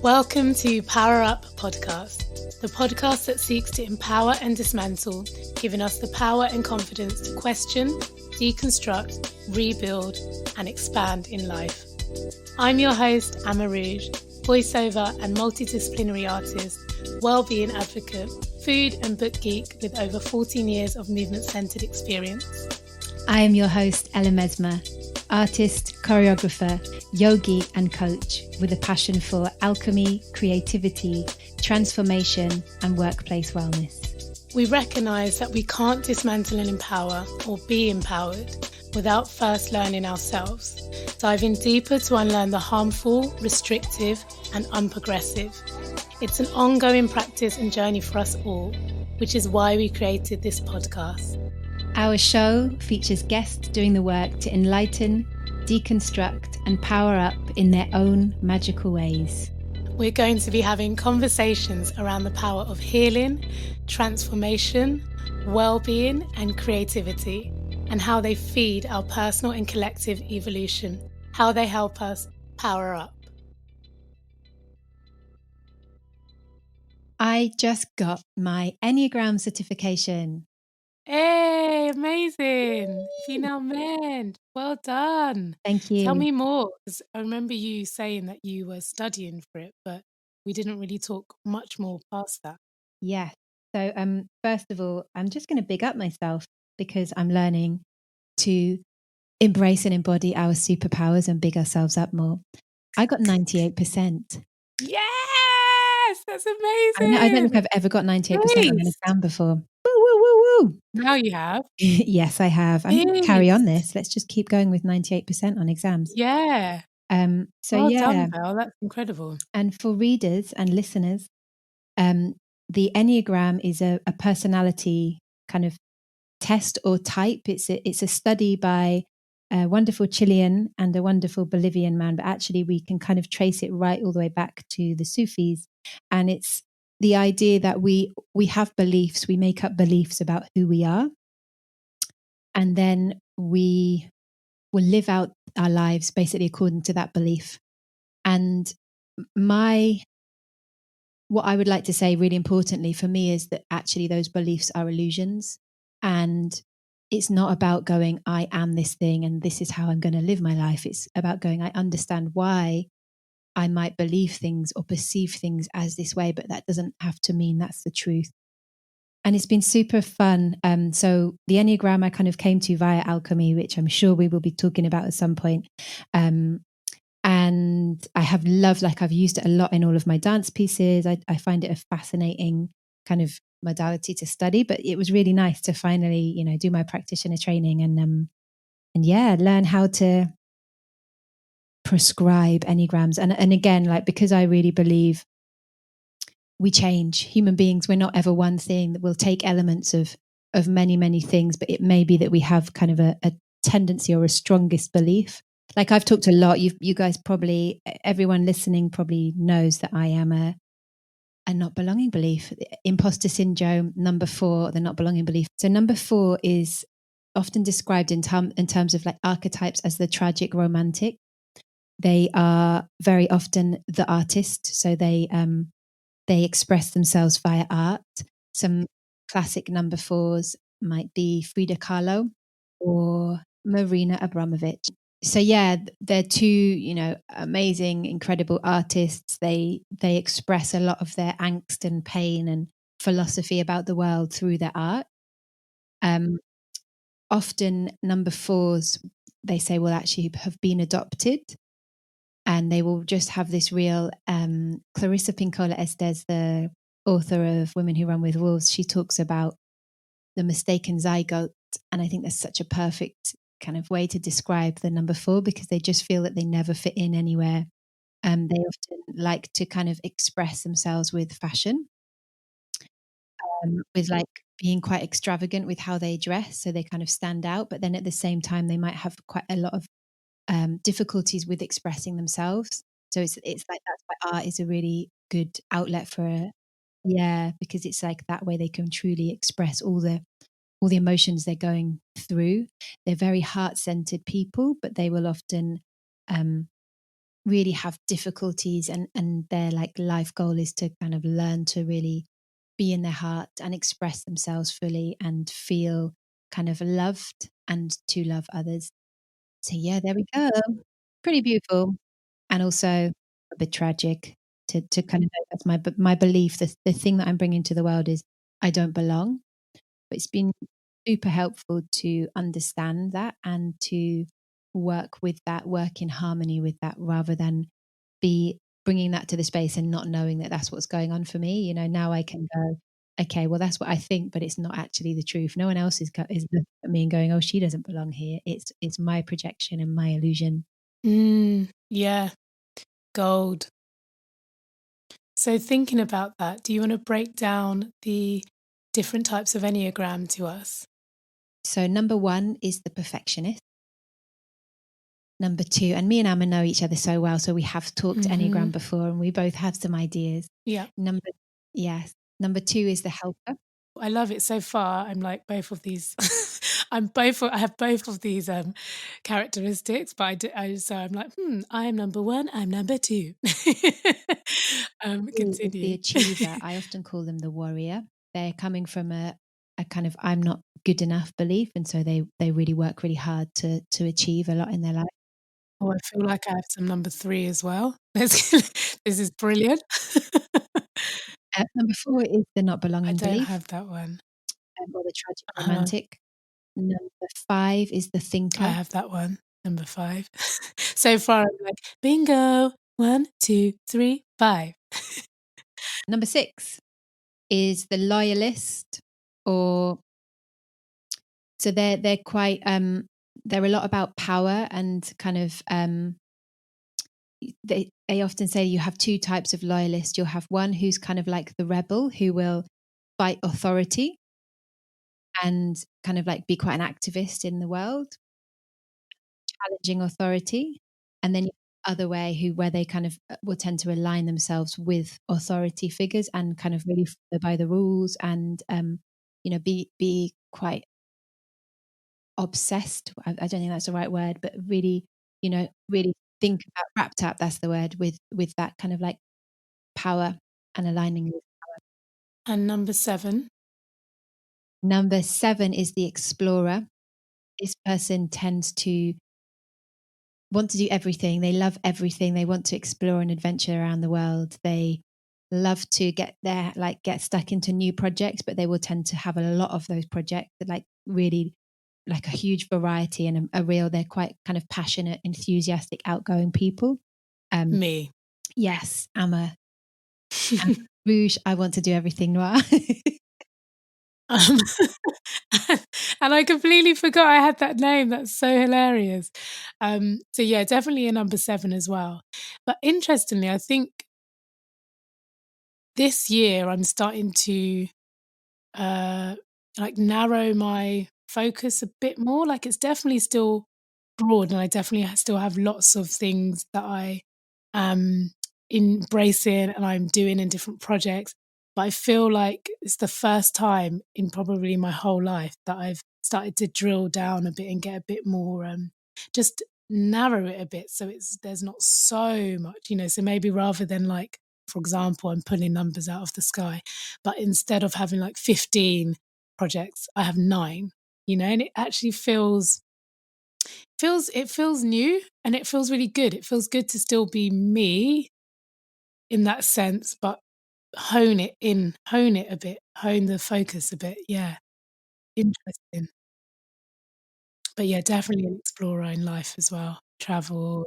Welcome to PowerUp podcast, the podcast that seeks to empower and dismantle, giving us the power and confidence to question, deconstruct, rebuild, and expand in life. I'm your host, AmaRouge, voiceover and multidisciplinary artist, well-being advocate, food and book geek with over 14 years of movement-centered experience. I am your host, Mesma, artist, choreographer, yogi and coach with a passion for alchemy, creativity, transformation and workplace wellness. We recognise that we can't dismantle and empower or be empowered without first learning ourselves, diving deeper to unlearn the harmful, restrictive and unprogressive. It's an ongoing practice and journey for us all, which is why we created this podcast. Our show features guests doing the work to enlighten, deconstruct and power up in their own magical ways. We're going to be having conversations around the power of healing, transformation, well-being and creativity, and how they feed our personal and collective evolution, how they help us power up. I just got my Enneagram certification. Hey, amazing. Female men. Well done. Thank you. Tell me more, because I remember you saying that you were studying for it, but we didn't really talk much more past that. Yes. So first of all, I'm just going to big up myself because I'm learning to embrace and embody our superpowers and big ourselves up more. I got 98%. Yes, that's amazing. I don't think I've ever got 98% on an exam before. Woo. Now you have. Yes, I have. I'm going to carry on this. Let's just keep going with 98% on exams. Yeah. Well done, Belle. That's incredible. And for readers and listeners, the Enneagram is a personality kind of test or type. It's a study by a wonderful Chilean and a wonderful Bolivian man, but actually we can kind of trace it right all the way back to the Sufis. And it's the idea that we have beliefs, we make up beliefs about who we are, and then we will live out our lives basically according to that belief. And what I would like to say really importantly for me is that actually those beliefs are illusions, and it's not about going, I am this thing and this is how I'm going to live my life. It's about going, I understand why I might believe things or perceive things as this way, but that doesn't have to mean that's the truth. And it's been super fun. So the Enneagram I kind of came to via Alchemy, which I'm sure we will be talking about at some point. And I have loved, I've used it a lot in all of my dance pieces. I find it a fascinating kind of modality to study, but it was really nice to finally, do my practitioner training and learn how to prescribe Enneagrams. And again, because I really believe we change. Human beings, we're not ever one thing. That we'll take elements of many, many things, but it may be that we have kind of a tendency or a strongest belief. I've talked a lot, you guys probably, everyone listening probably knows that I am a not belonging belief. Imposter syndrome, number 4, the not belonging belief. So number 4 is often described in terms of archetypes as the tragic romantic. They are very often the artist. So they express themselves via art. Some classic number 4s might be Frida Kahlo or Marina Abramovic. So yeah, they're two, amazing, incredible artists. They express a lot of their angst and pain and philosophy about the world through their art. Often number 4s, they say, will actually have been adopted. And they will just have this real, Clarissa Pinkola Estes, the author of Women Who Run With Wolves, she talks about the mistaken zygote. And I think that's such a perfect kind of way to describe the number 4, because they just feel that they never fit in anywhere. They often like to kind of express themselves with fashion, with being quite extravagant with how they dress. So they kind of stand out. But then at the same time, they might have quite a lot of difficulties with expressing themselves. So it's that's why art is a really good outlet for because it's that way they can truly express all the emotions they're going through. They're very heart-centered people, but they will often really have difficulties, and their like life goal is to kind of learn to really be in their heart and express themselves fully and feel kind of loved and to love others. So yeah, there we go. Pretty beautiful, and also a bit tragic to kind of know that's my belief. The thing that I'm bringing to the world is I don't belong. But it's been super helpful to understand that and to work with that, work in harmony with that, rather than be bringing that to the space and not knowing that that's what's going on for me. You know, now I can go, okay, well, that's what I think, but it's not actually the truth. No one else is looking at me and going, oh, she doesn't belong here. It's my projection and my illusion. Yeah, gold. So thinking about that, do you want to break down the different types of Enneagram to us? So number 1 is the perfectionist. Number 2, and me and Amma know each other so well, so we have talked Enneagram before, and we both have some ideas. Yeah. Yes. Number 2 is the helper. I love it so far. I'm like both of these. I have both of these characteristics, but so I'm like, I am number 1. I'm number 2. Is the Continue. achiever. I often call them the warrior. They're coming from a kind of I'm not good enough belief, and so they really work really hard to achieve a lot in their life. Oh, I feel like I have some number 3 as well. This is brilliant. Number 4 is the not I belonging don't belief, have that one. or the tragic romantic. Number 5 is the I thinker. have that one, number 5. So far, I'm like, bingo, 1, 2, 3, 5. Number 6 is the loyalist, or so they're quite they're a lot about power and kind of they often say you have 2 types of loyalist. You'll have one who's kind of like the rebel who will fight authority and kind of like be quite an activist in the world, challenging authority. And then other way where they kind of will tend to align themselves with authority figures and kind of really follow by the rules and be quite obsessed. I don't think that's the right word, but really, really think about wrapped up, that's the word, with that kind of like power and aligning with. And number 7. Number 7 is the explorer. This person tends to want to do everything. They love everything. They want to explore and adventure around the world. They love to get stuck into new projects, but they will tend to have a lot of those projects that like really like a huge variety and they're quite kind of passionate, enthusiastic, outgoing people. Me. Yes, Rouge, I want to do everything noir. Um, and I completely forgot I had that name. That's so hilarious. So yeah, definitely a number 7 as well. But interestingly, I think this year I'm starting to like narrow my focus a bit more. Like it's definitely still broad, and I definitely still have lots of things that I am embracing and I'm doing in different projects. But I feel like it's the first time in probably my whole life that I've started to drill down a bit and get a bit more, just narrow it a bit. So there's not so much, so maybe rather than like, for example, I'm pulling numbers out of the sky, but instead of having like 15 projects, I have 9, and it actually feels new, and it feels really good. It feels good to still be me in that sense, but hone it a bit, hone the focus a bit. Yeah. Interesting. But yeah, definitely an explorer in life as well. Travel,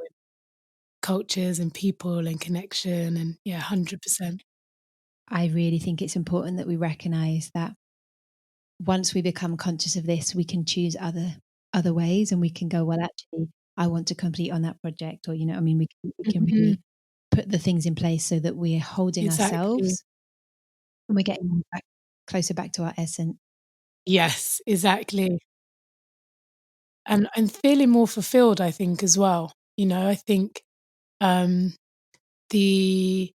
cultures and people and connection, and yeah, 100%. I really think it's important that we recognize that once we become conscious of this, we can choose other ways, and we can go, well, actually, I want to complete on that project, or I mean, we can really put the things in place so that we're holding Exactly. ourselves and we're getting closer back to our essence. Yes, exactly. And feeling more fulfilled, I think, as well. I think um, the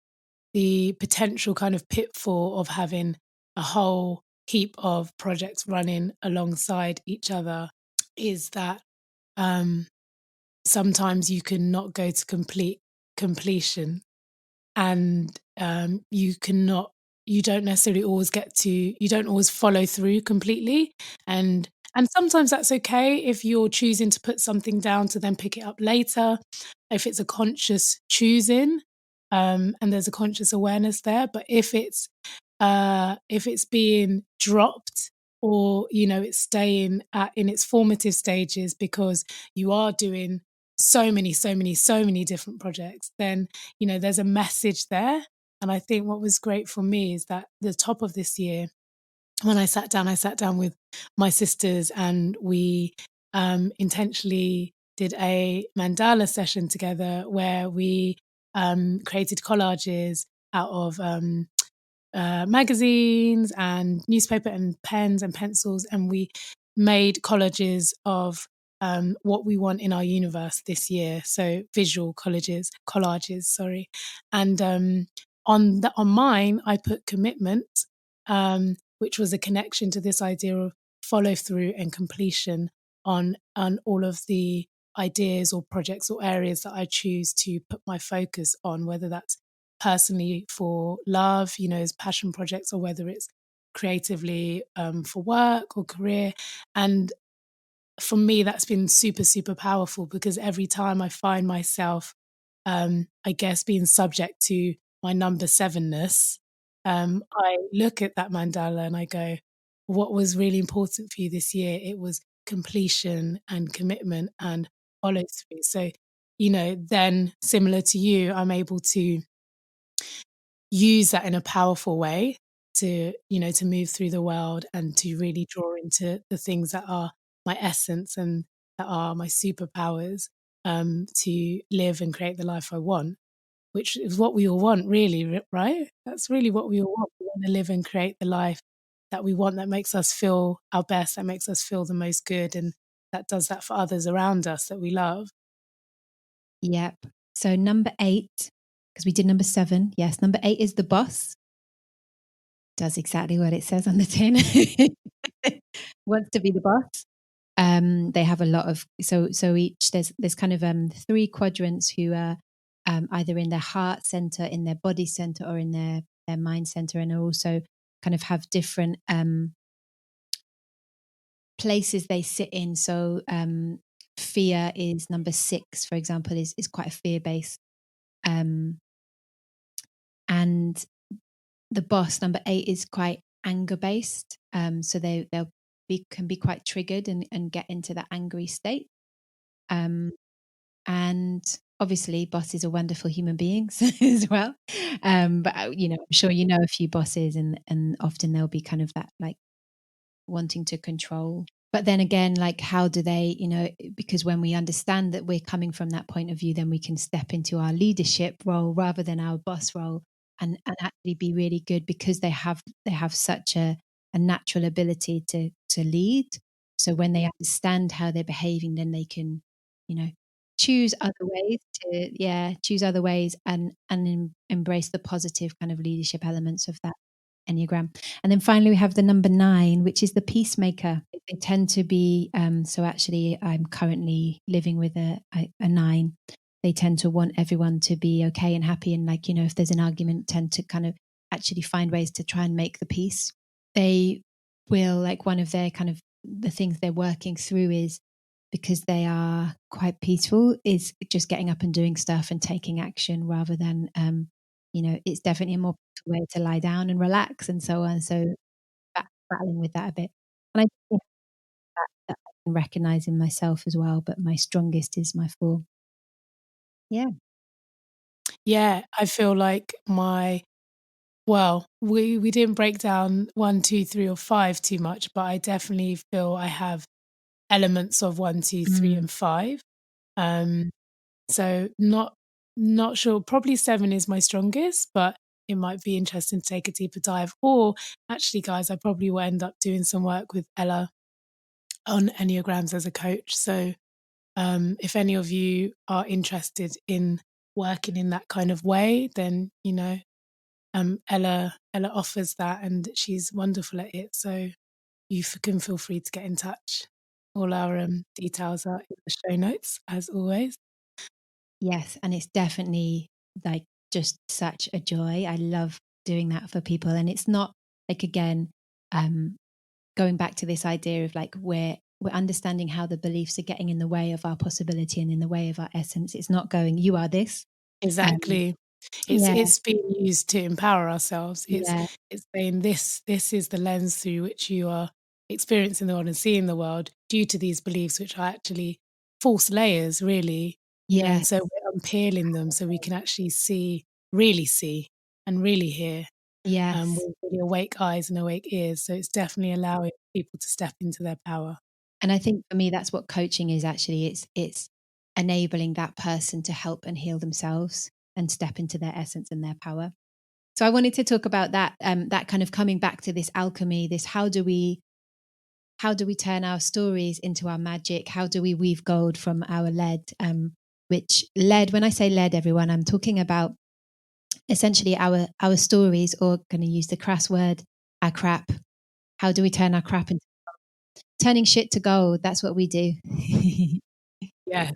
potential kind of pitfall of having a whole heap of projects running alongside each other is that sometimes you can not go to completion, and you don't necessarily always you don't always follow through completely, and sometimes that's okay if you're choosing to put something down to then pick it up later, if it's a conscious choosing, and there's a conscious awareness there. But if it's being dropped, or it's staying in its formative stages because you are doing so many different projects, then there's a message there. And I think what was great for me is that the top of this year, when I sat down with my sisters, and we intentionally did a mandala session together, where we created collages out of magazines and newspaper and pens and pencils, and we made collages of what we want in our universe this year. So visual collages, sorry. And on mine, I put commitment, which was a connection to this idea of follow through and completion on all of the ideas or projects or areas that I choose to put my focus on, whether that's personally for love, as passion projects, or whether it's creatively for work or career. And for me, that's been super, super powerful, because every time I find myself, I guess, being subject to my number sevenness, I look at that mandala and I go, what was really important for you this year? It was completion and commitment and follow through. So, then similar to you, I'm able to use that in a powerful way to to move through the world, and to really draw into the things that are my essence and that are my superpowers, to live and create the life I want, which is what we all want, really, right? That's really what we all want. We want to live and create the life that we want, that makes us feel our best, that makes us feel the most good, and that does that for others around us that we love. Yep. So number 8, because we did number 7. Yes, number 8 is the boss. Does exactly what it says on the tin. Wants to be the boss. They have a lot of each there's kind of 3 quadrants who are either in their heart center, in their body center, or in their mind center, and are also kind of have different places they sit in. So fear is number 6, for example, is quite a fear based, and the boss number 8 is quite anger based. So they'll can be quite triggered and get into that angry state. And obviously bosses are wonderful human beings as well. But I'm sure a few bosses, and often they'll be kind of that, like, wanting to control. But then again, like, how do they, because when we understand that we're coming from that point of view, then we can step into our leadership role rather than our boss role, and actually be really good, because they have such a natural ability to lead. So when they understand how they're behaving, then they can, you know, choose other ways choose other ways, and embrace the positive kind of leadership elements of that Enneagram. And then finally, we have the number 9, which is the peacemaker. They tend to be, so actually, I'm currently living with a 9. They tend to want everyone to be okay and happy. And, like, if there's an argument, tend to kind of actually find ways to try and make the peace. They will, like, one of their kind of the things they're working through is, because they are quite peaceful, is just getting up and doing stuff and taking action, rather than, it's definitely a more way to lie down and relax and so on. So battling with that a bit. And I think that I can recognize in myself as well, but my strongest is my 4. Yeah. Yeah, I feel like well, we didn't break down 1, 2, 3, or 5 too much, but I definitely feel I have elements of 1, 2, 3, Mm. and 5. Um, so not sure. Probably 7 is my strongest, but it might be interesting to take a deeper dive. Or actually, guys, I probably will end up doing some work with Ella on Enneagrams as a coach. So if any of you are interested in working in that kind of way, then Ella offers that, and she's wonderful at it. So you can feel free to get in touch. All our details are in the show notes, as always. Yes. And it's definitely like just such a joy. I love doing that for people. And it's not like, again, going back to this idea of like we're understanding how the beliefs are getting in the way of our possibility and in the way of our essence. It's not going, you are this. Exactly. Yeah. It's being used to empower ourselves. Yeah. It's saying this is the lens through which you are experiencing the world and seeing the world due to these beliefs, which are actually false layers, really. And Yes. so we're unpeeling them so we can actually really see and really hear Yes. with really awake eyes and awake ears. So it's definitely allowing people to step into their power. And I think for me, that's what coaching is actually. It's enabling that person to help and heal themselves and step into their essence and their power. So I wanted to talk about that, that kind of coming back to this alchemy, this how do we turn our stories into our magic? How do we weave gold from our lead? Which lead, when I say lead, everyone, I'm talking about essentially our stories, or going to use the crass word, our crap. How do we turn our crap into turning shit to gold? That's what we do. Yes, Yeah.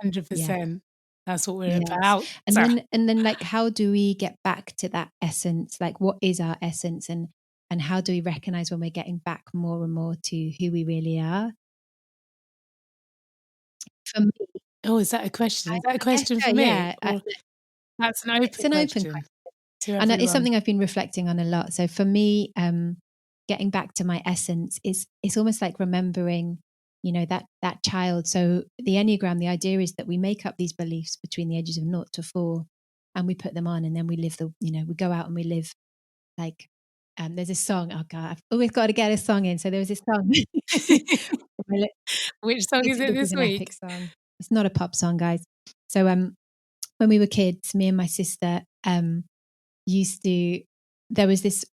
100%. That's what we're Yes. about. And then like how do we get back to that essence? Like what is our essence, and how do we recognize when we're getting back more and more to who we really are? For me, Oh, is that a question? Is that a I guess question so, for me? yeah. Or that's an It's open an open question question. to And it's everyone? something I've been reflecting on a lot. So for me, getting back to my essence is it's almost like remembering, that child. So the Enneagram, the idea is that we make up these beliefs between the ages of 0 to 4, and we put them on, and then we live we go out and we live like, there's a song. Oh God, I've always got to get a song in. So there was this song. Which song is it This is this an epic week? song. It's not a pop song, guys. So when we were kids, me and my sister used to. There was this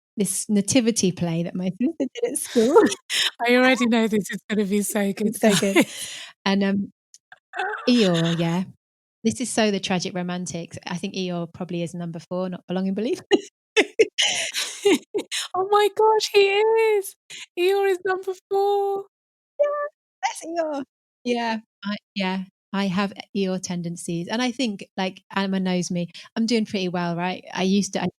nativity play that my sister did at school. I already know this is gonna be so good, It's so good. guys. And Eeyore, yeah. This is so the tragic romantics. I think Eeyore probably is number 4, not belonging belief. Oh my gosh, he is! Eeyore is number 4. That's Eeyore. Yeah, I have Eeyore tendencies, and I think, like, Emma knows me, I'm doing pretty well, right? I used to live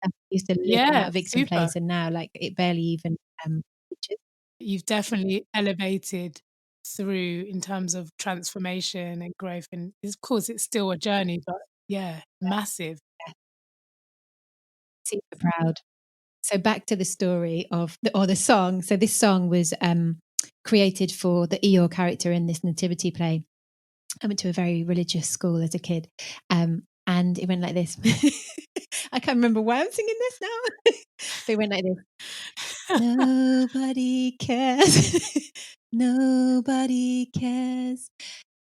in Yeah, that victim super. place, and now, like, it barely even, features. You've definitely elevated through in terms of transformation and growth, and of course, it's still a journey, but yeah, massive. Yeah, super proud. So back to the story of the song. So this song was, created for the Eeyore character in this nativity play. I went to a very religious school as a kid, and it went like this. I can't remember why I'm singing this now, but it went like this. Nobody cares. Nobody cares.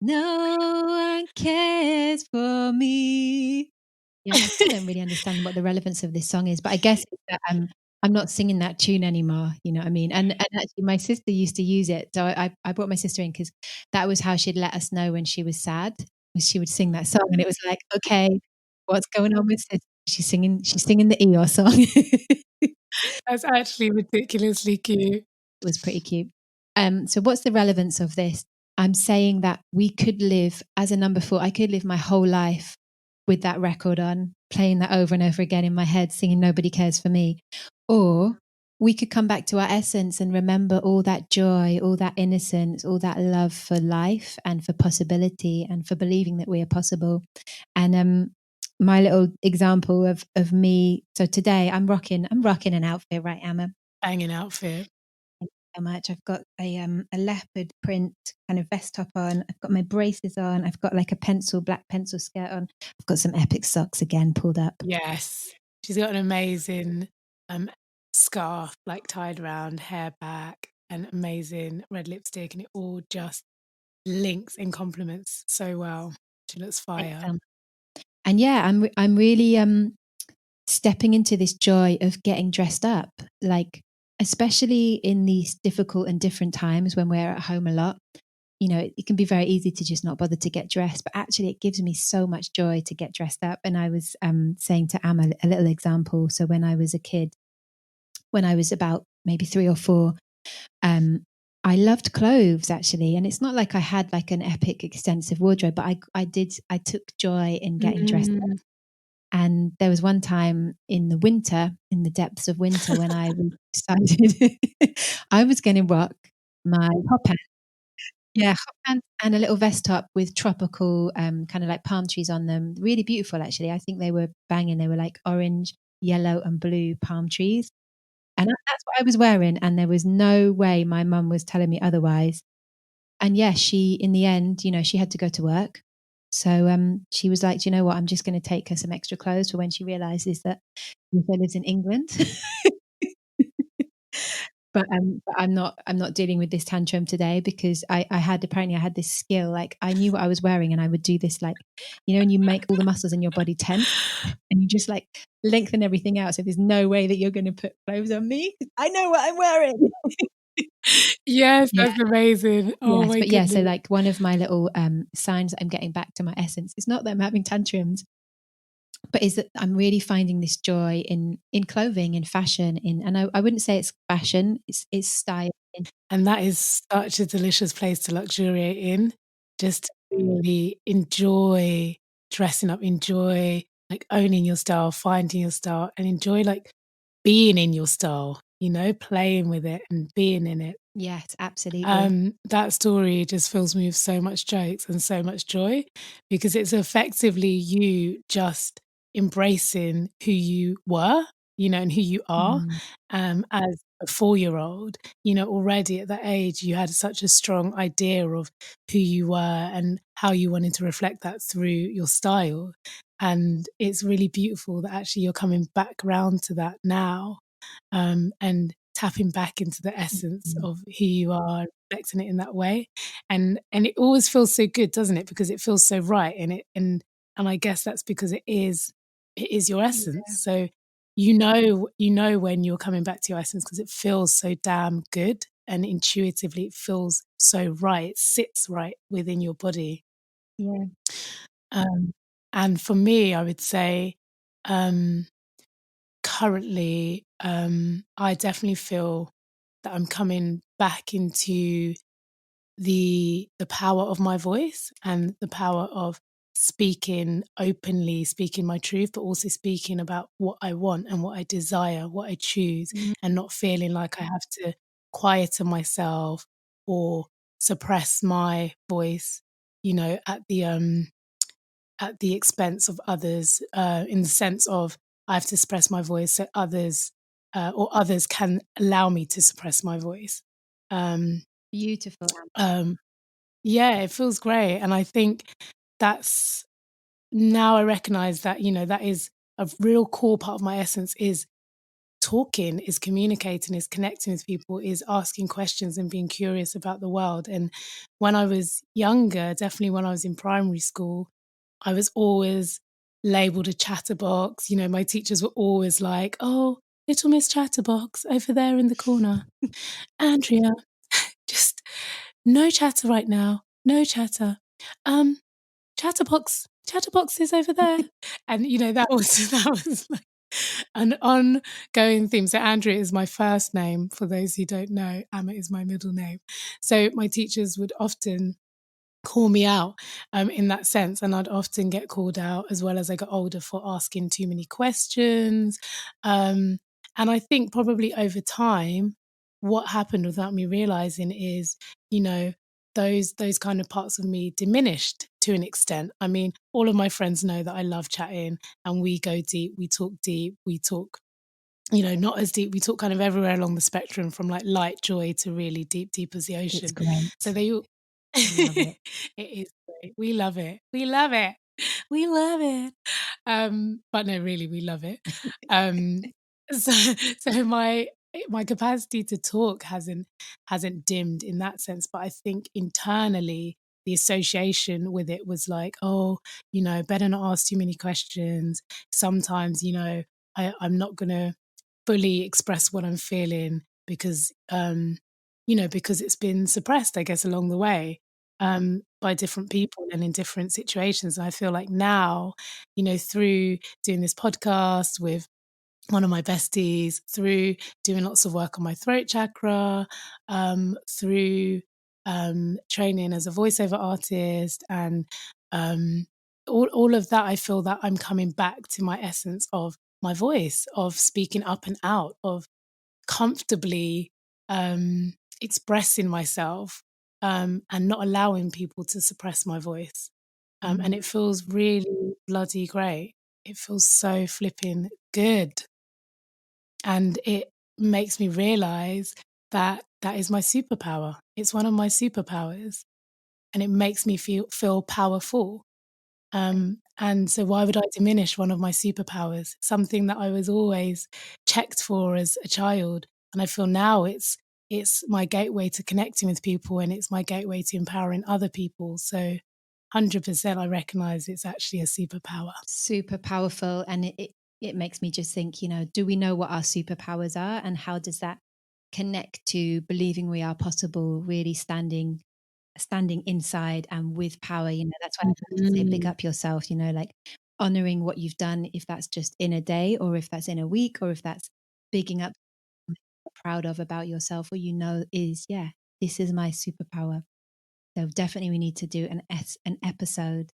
No one cares for me. Yeah, I still don't really understand what the relevance of this song is, but I guess it's that I'm not singing that tune anymore, you know what I mean? And actually my sister used to use it. So I brought my sister in because that was how she'd let us know when she was sad, was she would sing that song, and it was like, "Okay, what's going on with sis? She's singing the Eeyore song." That's actually ridiculously cute. Was pretty cute. So what's the relevance of this? I'm saying that we could live as a number 4. I could live my whole life with that record on, playing that over and over again in my head, singing "Nobody Cares for Me," or we could come back to our essence and remember all that joy, all that innocence, all that love for life and for possibility and for believing that we are possible. And my little example of me. So today I'm rocking an outfit, right, Emma? Banging outfit. So much. I've got a leopard print kind of vest top on. I've got my braces on. I've got like a black pencil skirt on. I've got some epic socks again pulled up. Yes. She's got an amazing scarf like tied around, hair back, and amazing red lipstick, and it all just links and complements so well. She looks fire. Excellent. And yeah, I'm really stepping into this joy of getting dressed up, like especially in these difficult and different times when we're at home a lot. It can be very easy to just not bother to get dressed, but actually it gives me so much joy to get dressed up. And I was saying to Amma a little example. So when I was a kid, when I was about maybe 3 or 4, I loved clothes actually, and it's not like I had like an epic extensive wardrobe, but I took joy in getting dressed up. And there was one time in the winter, in the depths of winter, when I decided I was going to rock my hot pants. Yeah, hot pants and a little vest top with tropical kind of like palm trees on them. Really beautiful, actually. I think they were banging. They were like orange, yellow, and blue palm trees. And that's what I was wearing. And there was no way my mum was telling me otherwise. And yeah, she, in the end, she had to go to work. So she was like, do you know what? I'm just going to take her some extra clothes for when she realizes that Lisa lives in England. But I'm not dealing with this tantrum today because I had this skill. Like I knew what I was wearing and I would do this, like, and you make all the muscles in your body tense and you just like lengthen everything out. So there's no way that you're going to put clothes on me. I know what I'm wearing. Yes, Yeah. that's amazing. Oh Yes, my but yeah, so goodness. like one of my little signs that I'm getting back to my essence is not that I'm having tantrums, but is that I'm really finding this joy in clothing, in fashion, and I wouldn't say it's fashion, it's style. And that is such a delicious place to luxuriate in. Just to really enjoy dressing up, enjoy like owning your style, finding your style, and enjoy like being in your style, playing with it and being in it. Yes, absolutely. That story just fills me with so much jokes and so much joy because it's effectively you just embracing who you were, and who you are, Mm. as a 4-year-old. Already at that age, you had such a strong idea of who you were and how you wanted to reflect that through your style. And it's really beautiful that actually you're coming back round to that now, and tapping back into the essence Mhm. of who you are, reflecting it in that way. And it always feels so good, doesn't it? Because it feels so right. And I guess that's because it is your essence. So you know when you're coming back to your essence because it feels so damn good and intuitively it feels so right. It sits right within your body. Yeah. Um, and for me, I would say, um, currently, I definitely feel that I'm coming back into the power of my voice and the power of speaking openly, speaking my truth, but also speaking about what I want and what I desire, what I choose, Mm. and not feeling like I have to quieter myself or suppress my voice, at the expense of others, in the sense of I have to suppress my voice so others, or others can allow me to suppress my voice. Um, Beautiful. um, yeah, it feels great. And I think that's now I recognize that, that is a real core part of my essence is talking, is communicating, is connecting with people, is asking questions and being curious about the world. And when I was younger, definitely when I was in primary school, I was always labeled a chatterbox. My teachers were always like, "Oh, little Miss Chatterbox over there in the corner. Andrea, just no chatter right now. No chatter. Um, Chatterbox is over there." And that was that was like an ongoing theme. So Andrea is my first name. For those who don't know, Amma is my middle name. So my teachers would often call me out, in that sense, and I'd often get called out as well as I got older for asking too many questions. And I think probably over time, what happened without me realizing is, you know, those kind of parts of me diminished to an extent. I mean, all of my friends know that I love chatting and we go deep, we talk, not as deep. We talk kind of everywhere along the spectrum from like light joy to really deep as the It's ocean. great. So they all, Love it. it is great. We love it. We love it. We love it. But no, really, we love it. Um, so so my capacity to talk hasn't dimmed in that sense, but I think internally the association with it was like, oh, better not ask too many questions. Sometimes, I'm not gonna fully express what I'm feeling because it's been suppressed, I guess, along the way, by different people and in different situations. And I feel like now, through doing this podcast with one of my besties, through doing lots of work on my throat chakra, through training as a voiceover artist, and all of that. I feel that I'm coming back to my essence of my voice, of speaking up and out, of comfortably expressing myself, and not allowing people to suppress my voice. And it feels really bloody great. It feels so flipping good. And it makes me realize that that is my superpower. It's one of my superpowers. And it makes me feel powerful. And so why would I diminish one of my superpowers? Something that I was always checked for as a child. And I feel now it's my gateway to connecting with people, and it's my gateway to empowering other people. So 100% I recognize it's actually a superpower. Super powerful. And it makes me just think, do we know what our superpowers are, and how does that connect to believing we are possible, really standing inside and with power? That's why I have to say, big up yourself, like honoring what you've done, if that's just in a day, or if that's in a week, or if that's bigging up something you're proud of about yourself, or is, yeah, this is my superpower. So definitely we need to do an episode.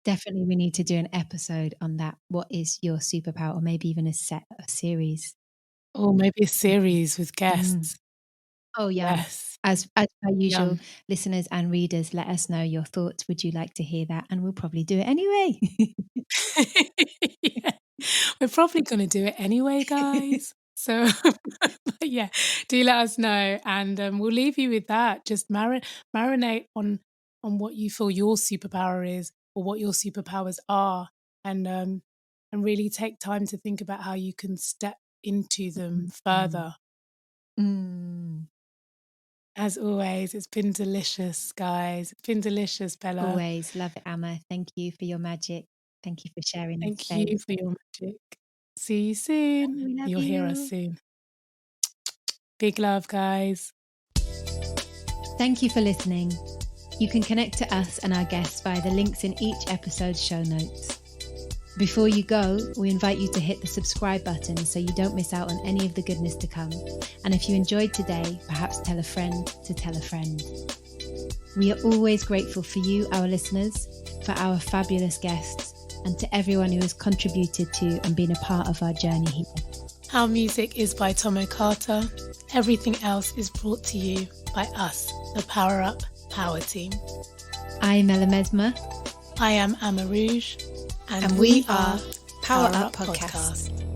Definitely we need to do an episode on that. What is your superpower? Or maybe even a series. Or maybe a series with guests. Oh, yeah. Yes. As per usual, Yum. listeners and readers, let us know your thoughts. Would you like to hear that? And we'll probably do it anyway. Yeah. We're probably going to do it anyway, guys. So, yeah, do let us know, and we'll leave you with that. Just marinate on what you feel your superpower is, or what your superpowers are, and really take time to think about how you can step into them further. As always, it's been delicious, guys. It's been delicious, Bella. Always. Love it, Amma. Thank you for your magic. Thank you for sharing this space. Thank you for your magic. See you soon. We love You'll hear us soon. Big love, guys. Thank you for listening. You can connect to us and our guests via the links in each episode's show notes. Before you go, we invite you to hit the subscribe button so you don't miss out on any of the goodness to come. And if you enjoyed today, perhaps tell a friend to tell a friend. We are always grateful for you, our listeners, for our fabulous guests, and to everyone who has contributed to and been a part of our journey here. Our music is by Tomo Carter. Everything else is brought to you by us, the PowerUp Power Team. I'm Mesma. I am AmaRouge. And we are PowerUp Podcast.